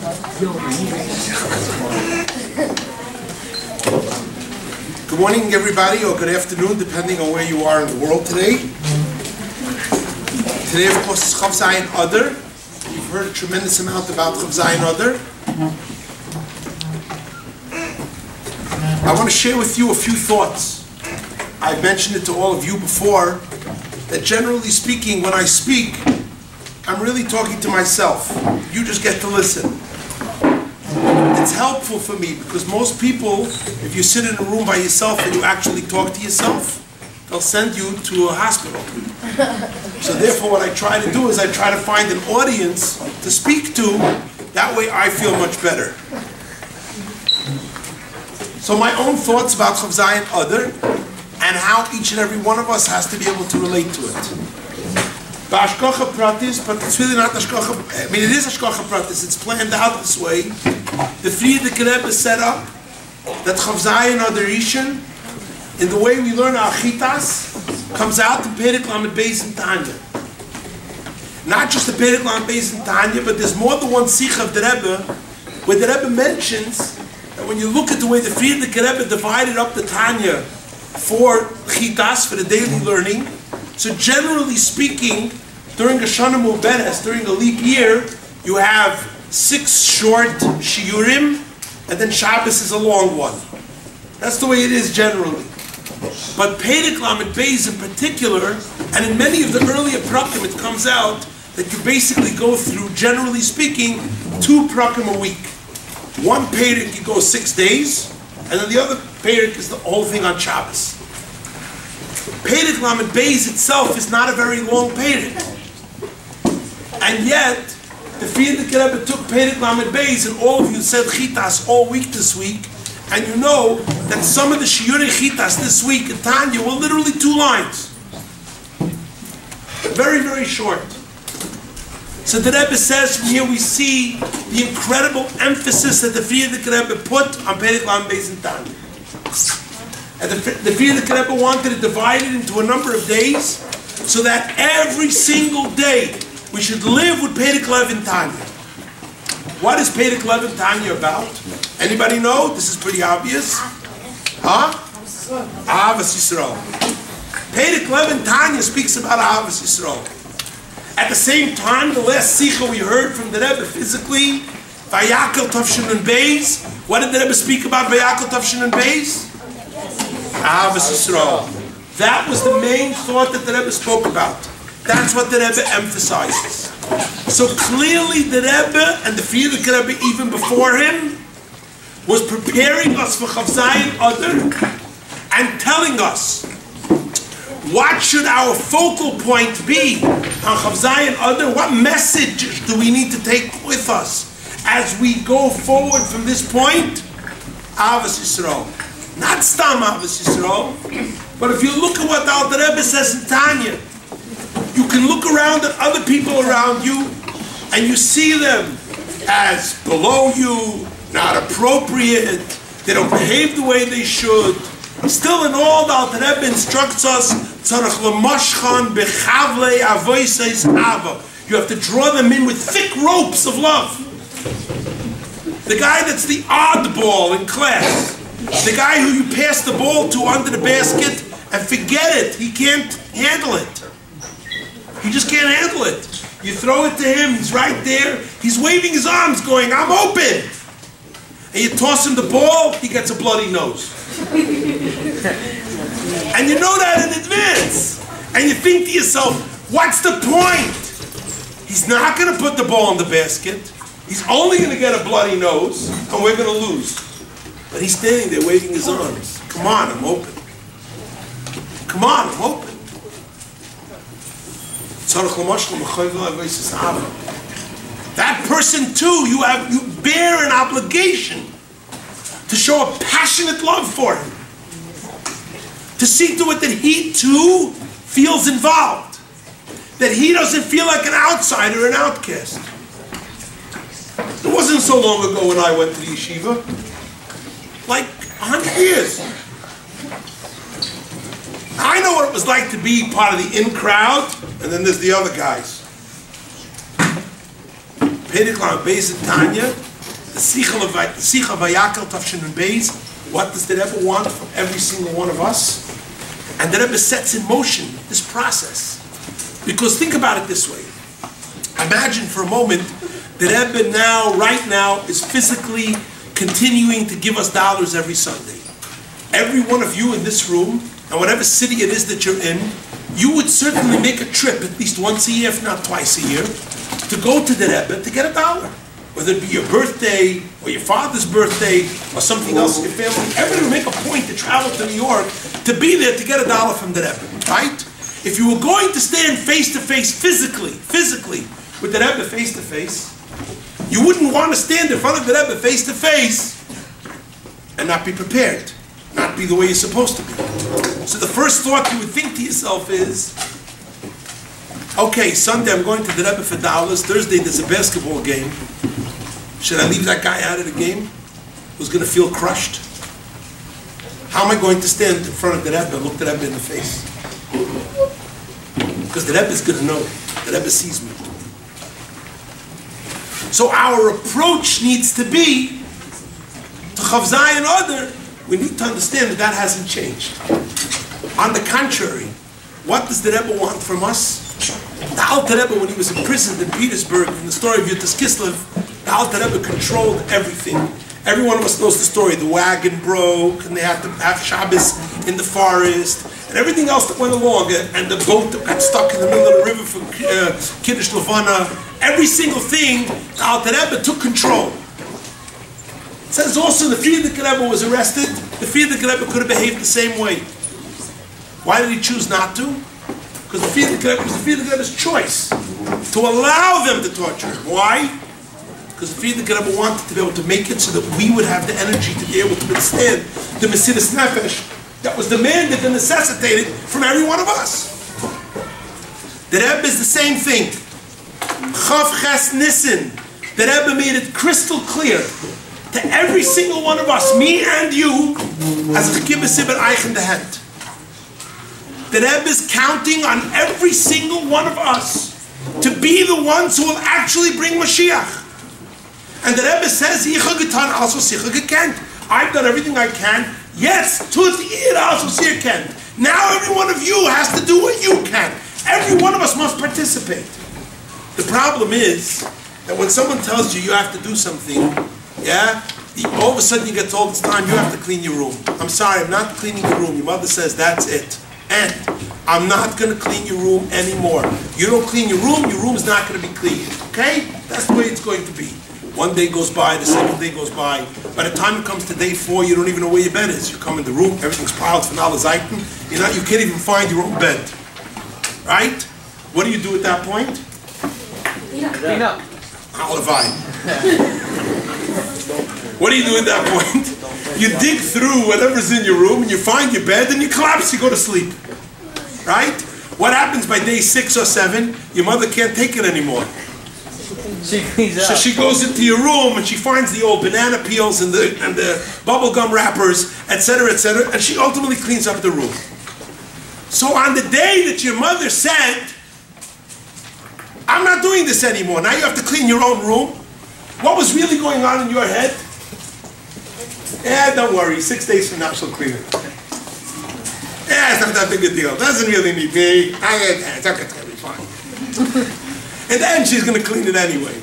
Good morning, everybody, or good afternoon, depending on where you are in the world today. Today, of course, is Chof Zayin Adar. You've heard a tremendous amount about Chof Zayin Adar. I want to share with you a few thoughts. I've mentioned it to all of you before, that generally speaking, when I speak, I'm really talking to myself. You just get to listen. It's helpful for me because most people, if you sit in a room by yourself and you actually talk to yourself, they'll send you to a hospital. So therefore what I try to do is I try to find an audience to speak to. That way I feel much better. So my own thoughts about Chof Zayin Adar and how each and every one of us has to be able to relate to it. Hashgacha pratis, but it's really not hashgacha. I mean, it is hashgacha pratis. It's planned out this way. The Frierdiker Rebbe set up that Chof Zayin Adar I, in the way we learn our chitas, comes out in Perek Lamed Beis and Tanya. Not just the Perek Lamed Beis and Tanya, but there's more than one sikh of the Rebbe, where the Rebbe mentions that when you look at the way the Frierdiker Rebbe divided up the Tanya for chitas, for the daily learning, so generally speaking, during a Shana Muberes, during a leap year, you have 6 short shiurim, and then Shabbos is a long one. That's the way it is generally. But Perek Lamed Beis in particular, and in many of the earlier prakim, it comes out that you basically go through, generally speaking, 2 prakim a week. One Perek you go 6 days, and then the other Perek is the whole thing on Shabbos. Perek Lamed Beis itself is not a very long Perek. And yet, the Frierdiker Rebbe took Perek Lamed Beis, and all of you said chitas all week this week, and you know that some of the shiurei chitas this week in Tanya were literally 2 lines. Very, very short. So the Rebbe says from here we see the incredible emphasis that the Frierdiker Rebbe put on Perek Lamed Beis in Tanya. And the Frierdiker Rebbe wanted to divide it into a number of days so that every single day we should live with Perek Lev in Tanya. What is Perek Lev in Tanya about? Anybody know? This is pretty obvious. Huh? Ahavas Yisrael. Perek Lev in Tanya speaks about Ahavas Yisrael. At the same time, the last sikha we heard from the Rebbe physically, Vayakel Tavshin and Beis. What did the Rebbe speak about Vayakel Tavshin and Beis? Ahavas Yisrael. That was the main thought that the Rebbe spoke about. That's what the Rebbe emphasizes. So clearly the Rebbe and the Frierdiker Rebbe even before him was preparing us for Chof Zayin Adar and telling us what should our focal point be on Chof Zayin Adar. What message do we need to take with us as we go forward from this point? Ahavas Yisrael. Not Stam Ahavas Yisrael, but if you look at what the Alter Rebbe says in Tanya, you can look around at other people around you and you see them as below you, not appropriate, they don't behave the way they should. Still in all, the Alter Rebbe instructs us, you have to draw them in with thick ropes of love. The guy that's the oddball in class, the guy who you pass the ball to under the basket and forget it, he can't handle it. He just can't handle it. You throw it to him, he's right there, he's waving his arms going, I'm open! And you toss him the ball, he gets a bloody nose. And you know that in advance. And you think to yourself, what's the point? He's not going to put the ball in the basket, he's only going to get a bloody nose, and we're going to lose. But he's standing there waving his arms. Come on, I'm open. Come on, I'm open. That person too, you bear an obligation to show a passionate love for him. To see to it that he too feels involved. That he doesn't feel like an outsider, an outcast. It wasn't so long ago when I went to the yeshiva. Like 100 years. I know what it was like to be part of the in crowd, and then there's the other guys. Perek Lamed Beis in Tanya the Sicha Vayakel Tafshin and Beis. What does the Rebbe want from every single one of us? And the Rebbe sets in motion this process. Because think about it this way. Imagine for a moment the Rebbe right now, is physically continuing to give us dollars every Sunday. Every one of you in this room, and whatever city it is that you're in, you would certainly make a trip at least once a year, if not twice a year, to go to the Rebbe to get $1. Whether it be your birthday, or your father's birthday, or something else in your family, everybody would make a point to travel to New York to be there to get $1 from the Rebbe, right? If you were going to stand face-to-face physically, with the Rebbe face-to-face, you wouldn't want to stand in front of the Rebbe face-to-face and not be prepared, not be the way you're supposed to be. So the first thought you would think to yourself is, okay, Sunday I'm going to the Rebbe for $. Thursday there's a basketball game. Should I leave that guy out of the game who's going to feel crushed? How am I going to stand in front of the Rebbe and look the Rebbe in the face? Because the Rebbe is going to know. The Rebbe sees me. So our approach needs to be to Chof Zayin Adar. We need to understand that that hasn't changed. On the contrary, what does the Rebbe want from us? The Alter Rebbe, when he was imprisoned in Petersburg, in the story of Yutas Kislev, the Alter Rebbe controlled everything. Every one of us knows the story. The wagon broke, and they had to have Shabbos in the forest, and everything else that went along, and the boat that got stuck in the middle of the river from Kiddush Levana. Every single thing, the Alter Rebbe took control. It says also the Frierdiker Rebbe was arrested. The Frierdiker Rebbe could have behaved the same way. Why did he choose not to? Because the Frierdiker Rebbe's choice to allow them to torture him. Why? Because the Frierdiker Rebbe wanted to be able to make it so that we would have the energy to be able to withstand the Mesiras Nefesh that was demanded and necessitated from every one of us. The Rebbe is the same thing. Chof Ches Nissen. The Rebbe made it crystal clear to every single one of us, me and you, as a Kibbutz Ibn Eich in the hand. The Rebbe is counting on every single one of us to be the ones who will actually bring Mashiach. And the Rebbe says, I've done everything I can. Yes, now every one of you has to do what you can. Every one of us must participate. The problem is that when someone tells you you have to do something, all of a sudden you get told it's time, you have to clean your room. I'm sorry, I'm not cleaning your room. Your mother says that's it. And I'm not going to clean your room anymore. You don't clean your room is not going to be clean. Okay? That's the way it's going to be. One day goes by, the second day goes by. By the time it comes to day 4, you don't even know where your bed is. You come in the room, everything's piled for Nalazaiten. You can't even find your own bed. Right? What do you do at that point? Clean up. What do you do at that point? You dig through whatever's in your room and you find your bed and you collapse, you go to sleep. Right? What happens by day 6 or 7? Your mother can't take it anymore. She cleans up. So she goes into your room and she finds the old banana peels and the bubblegum wrappers, etc., and she ultimately cleans up the room. So on the day that your mother said, I'm not doing this anymore, now you have to clean your own room, what was really going on in your head? Don't worry, 6 days from now she'll clean it. It's not that big a deal. Doesn't really need me. It's going to be fine. And then she's going to clean it anyway.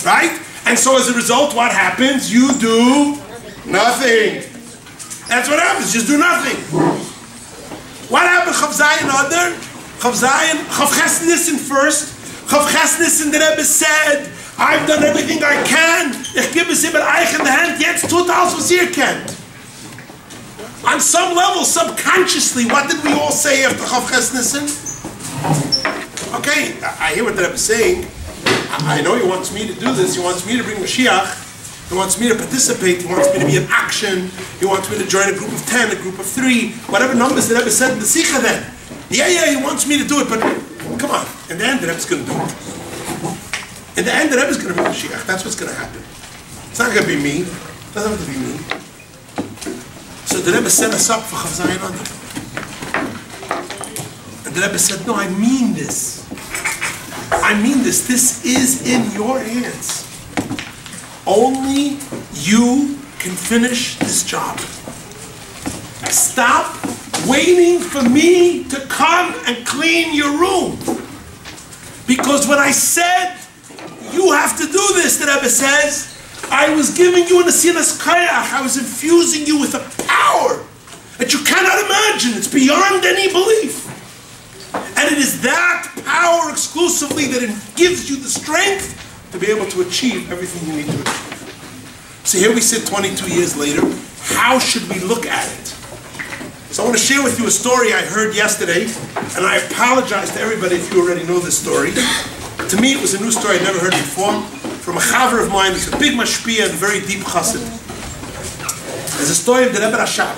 Right? And so as a result, what happens? You do nothing. That's what happens. Just do nothing. What happened? Chof Zayin Adar? Chof Ches Nissen first. Chof Ches Nissen, the Rebbe said, I've done everything I can. Ich gebe es Ibn Eich in the hand. Jetzt tut alles, was ihr kennt. On some level, subconsciously, what did we all say after Chof Ches Nissen? Okay, I hear what the Rebbe is saying. I know he wants me to do this. He wants me to bring Mashiach. He wants me to participate. He wants me to be in action. He wants me to join a group of 10, a group of 3, whatever numbers the Rebbe said in the Sikha then. Yeah, he wants me to do it, but come on. In the end, the Rebbe's going to do it. In the end, the Rebbe's going to bring Mashiach. That's what's going to happen. It's not going to be me. It doesn't have to be me. So the Rebbe set us up for Chof Zayin Adar. And the Rebbe said, no, I mean this. I mean this. This is in your hands. only you can finish this job. Stop waiting for me to come and clean your room. Because when I said, you have to do this, the Rebbe says, I was giving you an asilas kayach. I was infusing you with a power that you cannot imagine. It's beyond any belief. And it is that power exclusively that it gives you the strength to be able to achieve everything you need to achieve. So here we sit 22 years later. How should we look at it? So I want to share with you a story I heard yesterday, and I apologize to everybody if you already know this story. To me, it was a new story I'd never heard before, from a chaver of mine who's a big mashpia and very deep chassid. There's a story of the Rebbe Rashab.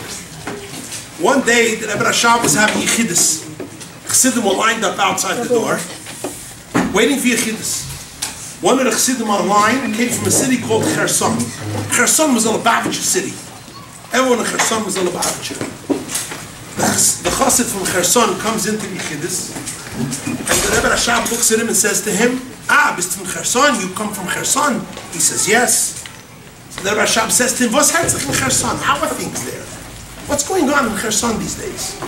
One day, the Rebbe Rashab was having yichidus. Chassidim were lined up outside the door, waiting for yichidus. One of the chassidim online came from a city called Kherson. Kherson was a Lubavitcher city. Everyone in Kherson was a Lubavitcher. The chassid from Kherson comes into yichidus, and the Rebbe Rashab looks at him and says to him, bist from Kherson? You come from Kherson? He says, yes. So the Rebbe Rashab says to him, what's happening in Kherson? How are things there? What's going on in Kherson these days?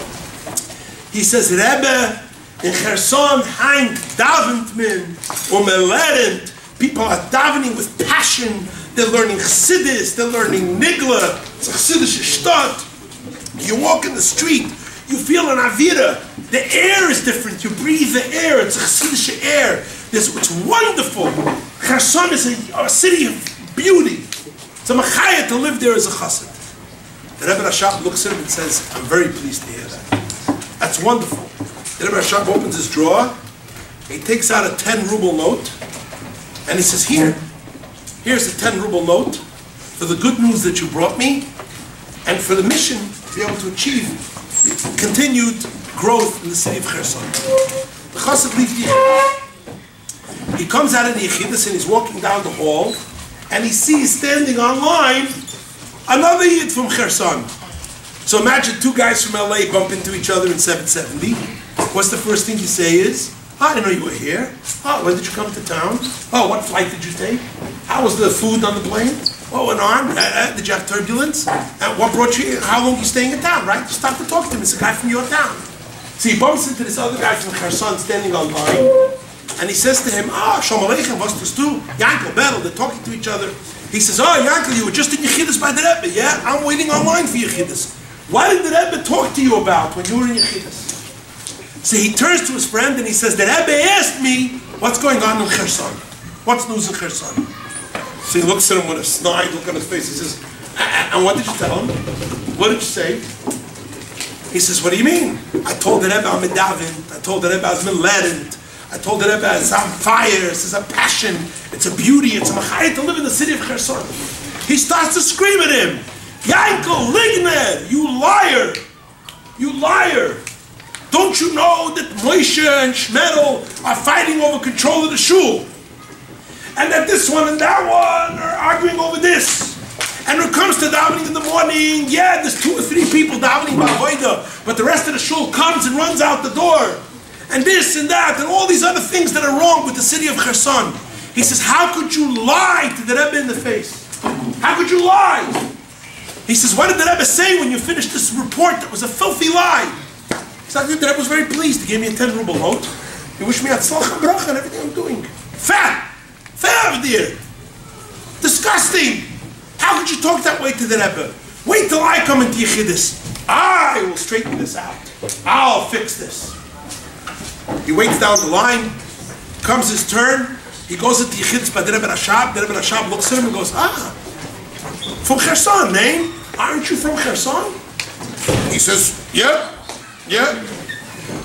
He says, Rebbe, in Kherson, hang davent men, melerent. People are davening with passion. They're learning chassidus, they're learning nigla. It's a chassidish shtot. You walk in the street, you feel an avira. The air is different. You breathe the air. It's a chassidish air. It's wonderful. Kherson is a city of beauty. It's a machaya to live there as a chassid. The Rebbe Rashab looks at him and says, I'm very pleased to hear that. That's wonderful. The Rebbe Rashab opens his drawer. He takes out a 10 ruble note. And he says, here's a 10 ruble note for the good news that you brought me and for the mission to be able to achieve continued growth in the city of Kherson. The chassid leaves the yichidus. He comes out of the yichidus and he's walking down the hall and he sees standing online another yid from Kherson. So imagine two guys from LA bump into each other in 770. What's the first thing you say is, I didn't know you were here. Oh, when did you come to town? Oh, what flight did you take? How was the food on the plane? What went on? Did you have turbulence? What brought you here? How long are you staying in town, right? You start to talk to him. It's a guy from your town. So he bumps into this other guy from Kherson standing online, and he says to him, Shalom Aleichem, was tust du? Yankel, Berel, they're talking to each other. He says, Yankel, you were just in Yechidus by the Rebbe, yeah? I'm waiting online for Yechidus. What did the Rebbe talk to you about when you were in Yechidus? So he turns to his friend and he says, the Rebbe asked me, what's going on in Kherson? What's news in Kherson? So he looks at him with a snide look on his face. He says, and what did you tell him? What did you say? He says, what do you mean? I told the Rebbe I'm a davin. I told the Rebbe I was miladent. I told the Rebbe it's on fire. It's a passion. It's a beauty. It's a machayah to live in the city of Kherson. He starts to scream at him. Yankel, Ligned, you liar. You liar. Don't you know that Moshe and Shmedel are fighting over control of the shul? And that this one and that one are arguing over this. And when it comes to davening in the morning, yeah, there's 2 or 3 people davening by Hoida, but the rest of the shul comes and runs out the door. And this and that, and all these other things that are wrong with the city of Kherson. He says, how could you lie to the Rebbe in the face? How could you lie? He says, what did the Rebbe say when you finished this report that was a filthy lie? He said, the Rebbe was very pleased. He gave me a 10 ruble note. He wished me atzlach and bracha and everything I'm doing. Fat! Fat, dear! Disgusting! How could you talk that way to the Rebbe? Wait till I come into Yechidus. I will straighten this out. I'll fix this. He waits down the line. Comes his turn. He goes into Yechidus by the Rebbe Rashab. The Rebbe Rashab looks at him and goes, from Kherson, name? Aren't you from Kherson? He says, yeah.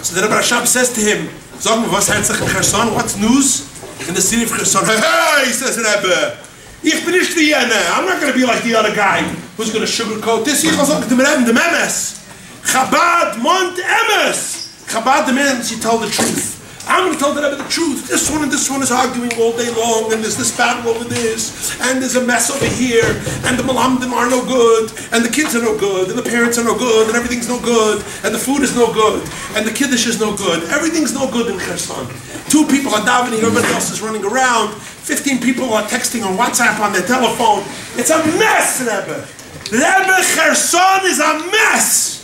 So the Rebbe Rashab says to him, sag mir, was heißt in Kherson? What's news in the city of Kherson? He says, Rebbe, ich bin nicht wie jene. I'm not going to be like the other guy who's going to sugarcoat this. Ich will sagen dem Rebbe, dem Emes. Chabad mont Emes. Chabad, the man, you tell the truth. I'm going to tell the Rebbe the truth. This one and this one is arguing all day long, and there's this battle over this, and there's a mess over here, and the Malamdim are no good, and the kids are no good, and the parents are no good, and everything's no good, and the food is no good, and the Kiddush is no good. Everything's no good in Kherson. 2 people are davening, everybody else is running around. 15 people are texting on WhatsApp on their telephone. It's a mess, Rebbe. Rebbe, Kherson is a mess.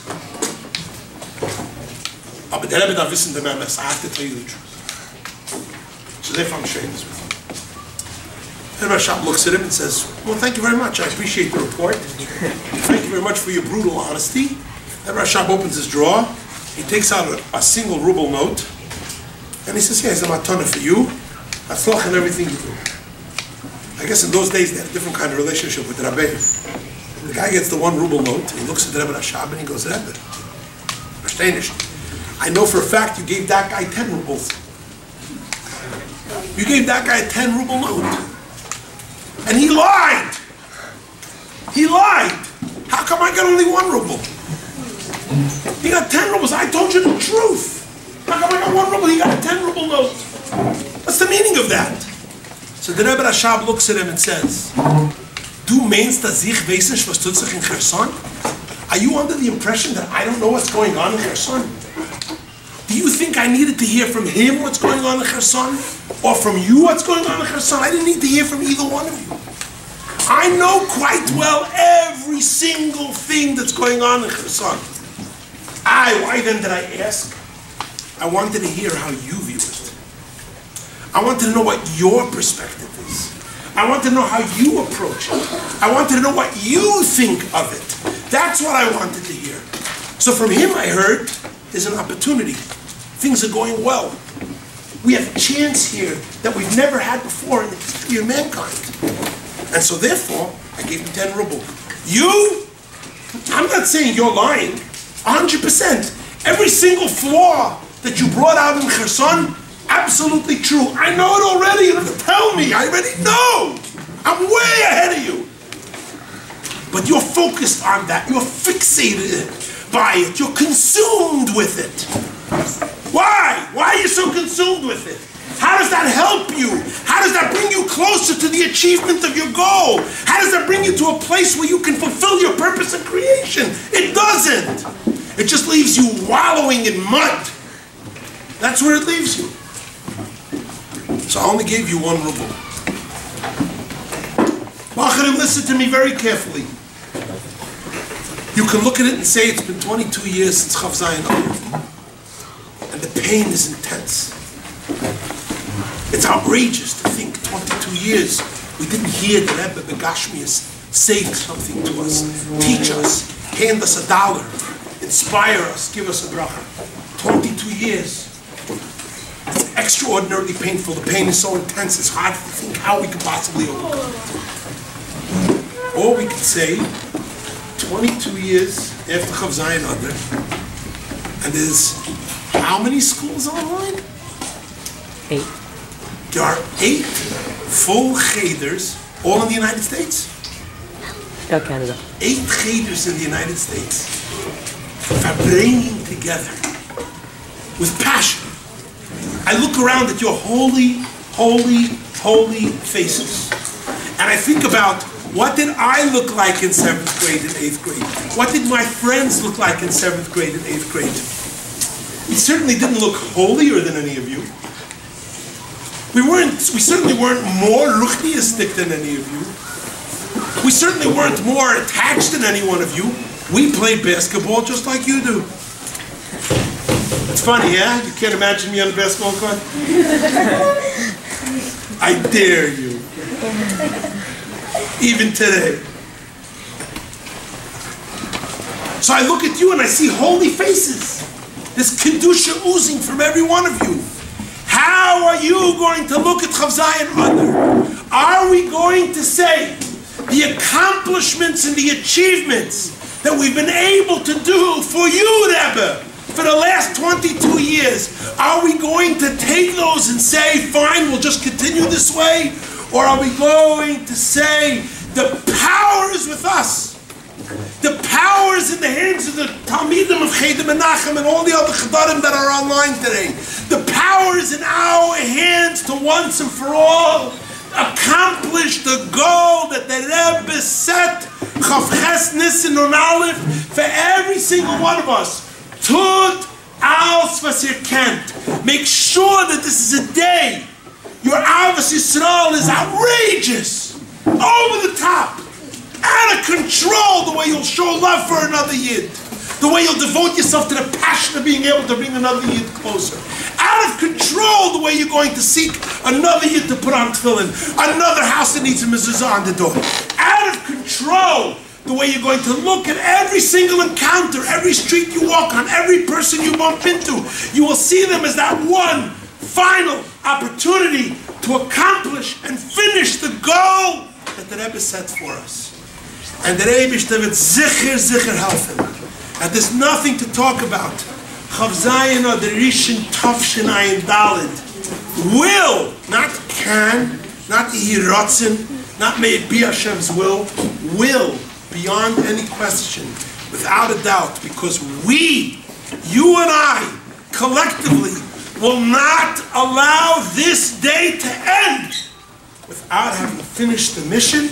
Oh, but the Rebbe doesn't listen to my mess. I have to tell you the truth. So therefore I'm sharing this with you. And Rebbe Shab looks at him and says, well, thank you very much. I appreciate the report. Thank you very much for your brutal honesty. Rebbe Shab opens his drawer. He takes out a single ruble note. And he says, here's a matana for you. Hatzlach in everything you do. I guess in those days they had a different kind of relationship with the Rebbe. The guy gets the 1 ruble note. He looks at the Rebbe Shab and he goes, Rebbe, I know for a fact you gave that guy 10 rubles. You gave that guy a 10 ruble note. And he lied. He lied. How come I got only 1 ruble? He got 10 rubles. I told you the truth. How come I got 1 ruble? He got a 10 ruble note. What's the meaning of that? So the Rebbe Rashab looks at him and says, Du meinst, dass ich weiß nicht, was tut sich in Kherson? Are you under the impression that I don't know what's going on in Kherson? Do you think I needed to hear from him what's going on in Kherson? Or from you what's going on in Kherson? I didn't need to hear from either one of you. I know quite well every single thing that's going on in Kherson. Why then did I ask? I wanted to hear how you view it. I wanted to know what your perspective is. I wanted to know how you approach it. I wanted to know what you think of it. That's what I wanted to hear. So from him I heard, there's an opportunity. Things are going well. We have a chance here that we've never had before in the history of mankind. And so therefore, I gave him 10 ruble. You, I'm not saying you're lying, 100%. Every single flaw that you brought out in Kherson, absolutely true. I know it already, you don't have to tell me, I already know. I'm way ahead of you. But you're focused on that, you're fixated by it, you're consumed with it. Why? Why are you so consumed with it? How does that help you? How does that bring you closer to the achievement of your goal? How does that bring you to a place where you can fulfill your purpose in creation? It doesn't. It just leaves you wallowing in mud. That's where it leaves you. So I only gave you 1 ruble. Macharim, listen to me very carefully. You can look at it and say it's been 22 years since Chof Zayin Adar I. And the pain is intense. It's outrageous to think 22 years we didn't hear the Rebbe Begashmias say something to us, teach us, hand us $1, inspire us, give us a bracha. 22 years. It's extraordinarily painful. The pain is so intense, it's hard to think how we could possibly overcome it. Or we could say, 22 years after Chof Zayin Adar, and there's how many schools online? 8. There are 8 full Cheders, all in the United States? Canada. 8 Cheders in the United States, bringing together with passion. I look around at your holy, holy, holy faces, and I think about, what did I look like in 7th grade and 8th grade? What did my friends look like in 7th grade and 8th grade? We certainly didn't look holier than any of you. We certainly weren't more ruchniistic than any of you. We certainly weren't more attached than any one of you. We played basketball just like you do. It's funny, yeah? You can't imagine me on a basketball court? I dare you. Even today. So I look at you and I see holy faces. This kedusha oozing from every one of you. How are you going to look at Chof Zayin Adar? Are we going to say the accomplishments and the achievements that we've been able to do for you, Rebbe, for the last 22 years, are we going to take those and say, fine, we'll just continue this way? Or are we going to say, the power is with us, The power is in the hands of the Talmidim of Cheder Menachem and all the other Chedarim that are online today. The power is in our hands to once and for all accomplish the goal that the Rebbe set, Chof Zayin Adar I, for every single one of us. Tut als was ihr kennt. Make sure that this is a day. Your Avos Yisrael is outrageous, over the top, out of control, the way you'll show love for another Yid, the way you'll devote yourself to the passion of being able to bring another Yid closer. Out of control, the way you're going to seek another Yid to put on tefillin, another house that needs a mezuzah on the door. Out of control, the way you're going to look at every single encounter, every street you walk on, every person you bump into. You will see them as that one final opportunity to accomplish and finish the goal that the Rebbe set for us. And the Rebbe wird sicher helfen. And there's nothing to talk about. Chof Zayin Adar I will, not can, not Yiratzin, not may it be Hashem's will beyond any question, without a doubt, because we, you and I, collectively, will not allow this day to end without having finished the mission.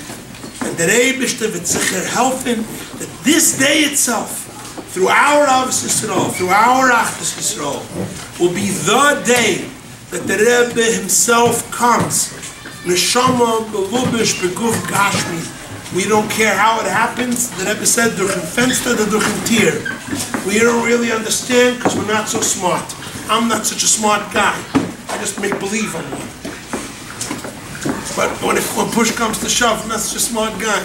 And the Rebbe wird sicher helfen that this day itself, through our Avos Yisrael, through our Achdus Yisrael, will be the day that the Rebbe himself comes. Neshama belubish beguf gashmi. We don't care how it happens. The Rebbe said, durch ein Fenster oder durch ein Tier. We don't really understand because we're not so smart. I'm not such a smart guy. I just make believe I'm one. But when push comes to shove, I'm not such a smart guy.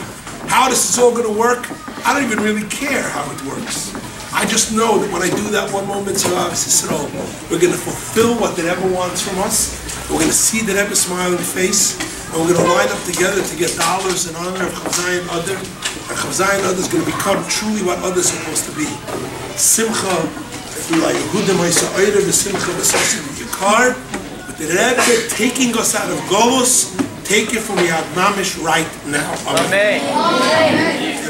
How this is all going to work, I don't even really care how it works. I just know that when I do that one moment of Avos Yisrael, we're going to fulfill what the Rebbe wants from us. We're going to see the Rebbe's smiling face. And we're going to line up together to get dollars in honor of Chof Zayin Adar. And Chof Zayin Adar is going to become truly what others are supposed to be. Simcha, like Yehudim Ha'Yisrael, the Simcha B'Sasim Yikar. But the Rebbe taking us out of Golus, take it from Yad Mamish right now. Amen. Amen.